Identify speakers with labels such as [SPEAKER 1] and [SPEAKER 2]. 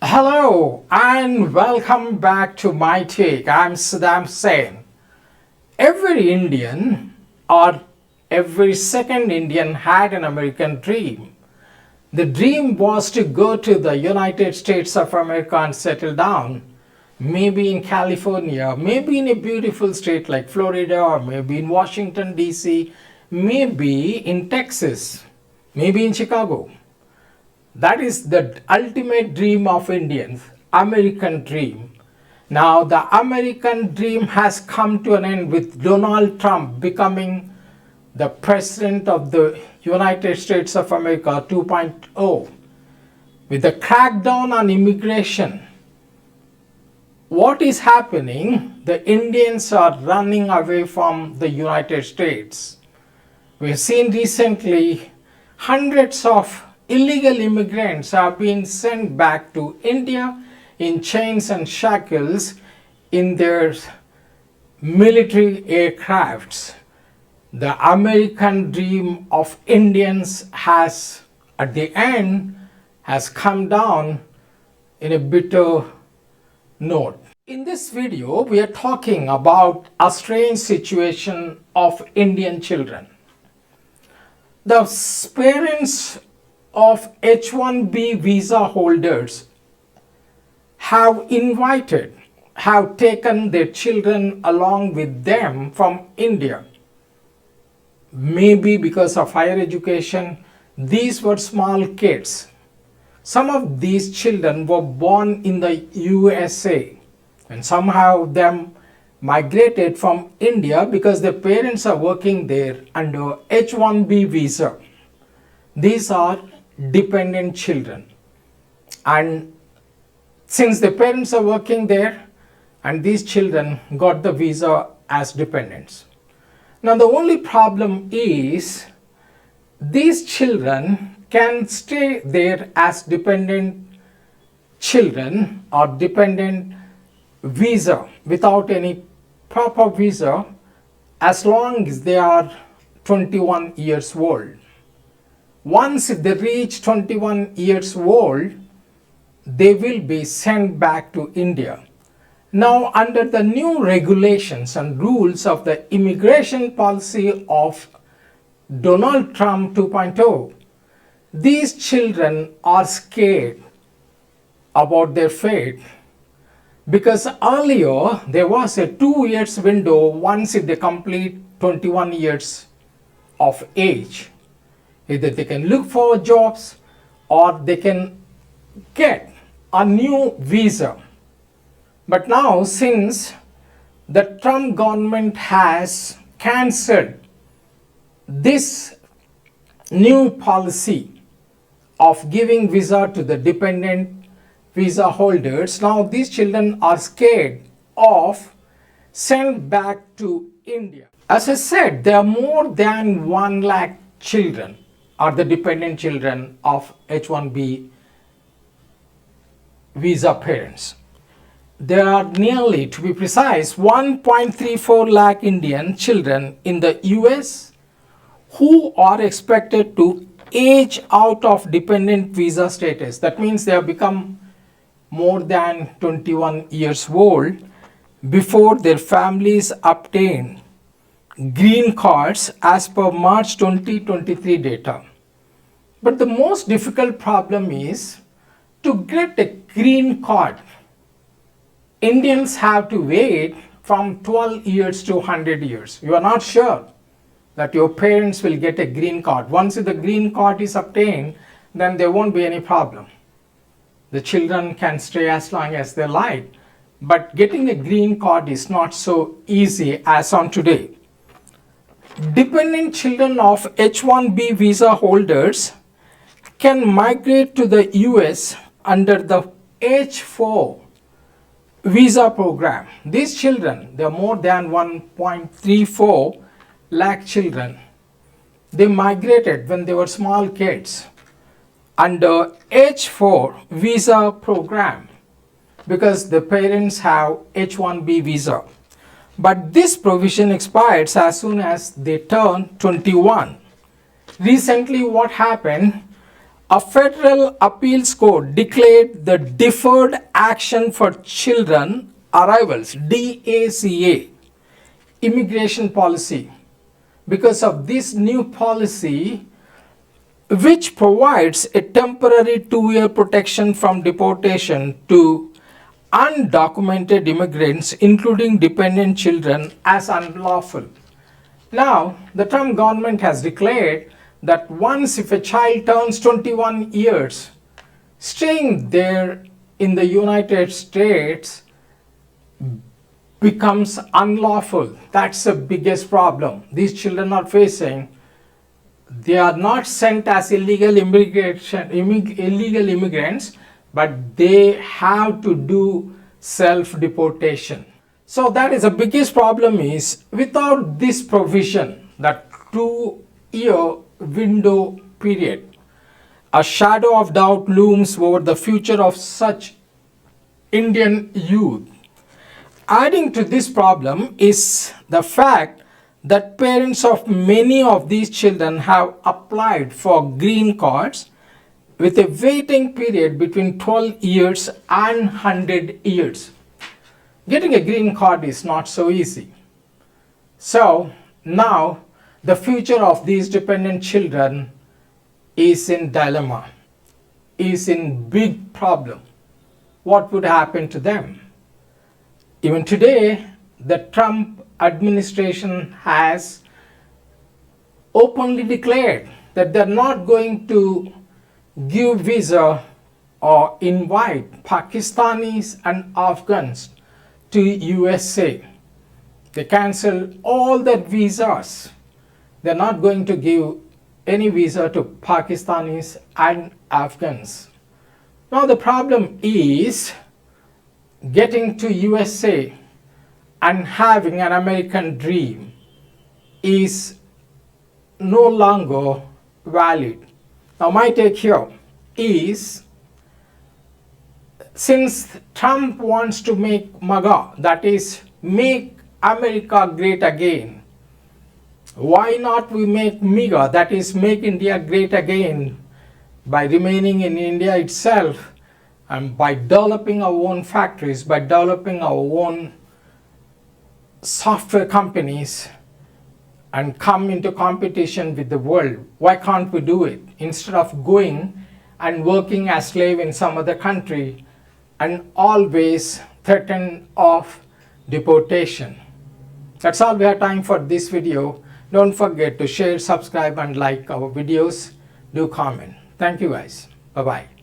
[SPEAKER 1] Hello and welcome back to MYTAKE. I'm Hussain. Every Indian or every second Indian had an American dream. The dream was to go to the United States of America and settle down. Maybe in California, maybe in a beautiful state like Florida, or maybe in Washington, D.C., maybe in Texas, maybe in Chicago. That is the ultimate dream of Indians, American dream. Now the American dream has come to an end with Donald Trump becoming the president of the United States of America 2.0. With the crackdown on immigration, what is happening? The Indians are running away from the United States. We've seen recently hundreds of illegal immigrants have been sent back to India in chains and shackles in their military aircrafts. The American dream of Indians has, at the end, has come down in a bitter note. In this video, we are talking about a strange situation of Indian children. The parents of H-1B visa holders have taken their children along with them from India. Maybe because of higher education, these were small kids. Some of these children were born in the USA and somehow them migrated from India because their parents are working there under H-1B visa. These are dependent children, and since the parents are working there and these children got the visa as dependents. Now the only problem is these children can stay there as dependent children or dependent visa without any proper visa as long as they are 21 years old. Once they reach 21 years old, they will be sent back to India. Now, under the new regulations and rules of the immigration policy of Donald Trump 2.0, these children are scared about their fate because earlier there was a 2 years window once they complete 21 years of age. Either they can look for jobs or they can get a new visa. But now, since the Trump government has cancelled this new policy of giving visa to the dependent visa holders, now these children are scared of sent back to India. As I said, there are more than 1 lakh children are the dependent children of H-1B visa parents. There are nearly, to be precise, 1.34 lakh Indian children in the US who are expected to age out of dependent visa status. That means they have become more than 21 years old before their families obtain green cards as per March 2023 data. But the most difficult problem is to get a green card. Indians have to wait from 12 years to 100 years. You are not sure that your parents will get a green card. Once the green card is obtained, then there won't be any problem. The children can stay as long as they like. But getting a green card is not so easy as on today. Dependent children of H-1B visa holders can migrate to the US under the H-4 visa program. These children, there are more than 1.34 lakh children. They migrated when they were small kids under H-4 visa program because the parents have H-1B visa. But this provision expires as soon as they turn 21. Recently what happened, a federal appeals court declared the Deferred Action for Children Arrivals DACA immigration policy. Because of this new policy, which provides a temporary 2-year protection from deportation to undocumented immigrants, including dependent children, as unlawful. Now, the Trump government has declared that once if a child turns 21 years, staying there in the United States becomes unlawful. That's the biggest problem these children are facing. They are not sent as illegal immigrants, but they have to do self-deportation. So that is the biggest problem is without this provision, that 2-year window period, a shadow of doubt looms over the future of such Indian youth. Adding to this problem is the fact that parents of many of these children have applied for green cards with a waiting period between 12 years and 100 years. Getting a green card is not so easy. So now the future of these dependent children is in dilemma, is in big problem. What would happen to them? Even today, the Trump administration has openly declared that they're not going to give visa or invite Pakistanis and Afghans to USA. They cancelled all their visas. They're not going to give any visa to Pakistanis and Afghans. Now the problem is getting to USA and having an American dream is no longer valid. Now my take here is, since Trump wants to make MAGA, that is make America great again, why not we make MIGA, that is make India great again, by remaining in India itself and by developing our own factories, by developing our own software companies and come into competition with the world. Why can't we do it? Instead of going and working as slave in some other country and always threatened of deportation. That's all we have time for this video. Don't forget to share, subscribe and like our videos. Do comment. Thank you guys. Bye-bye.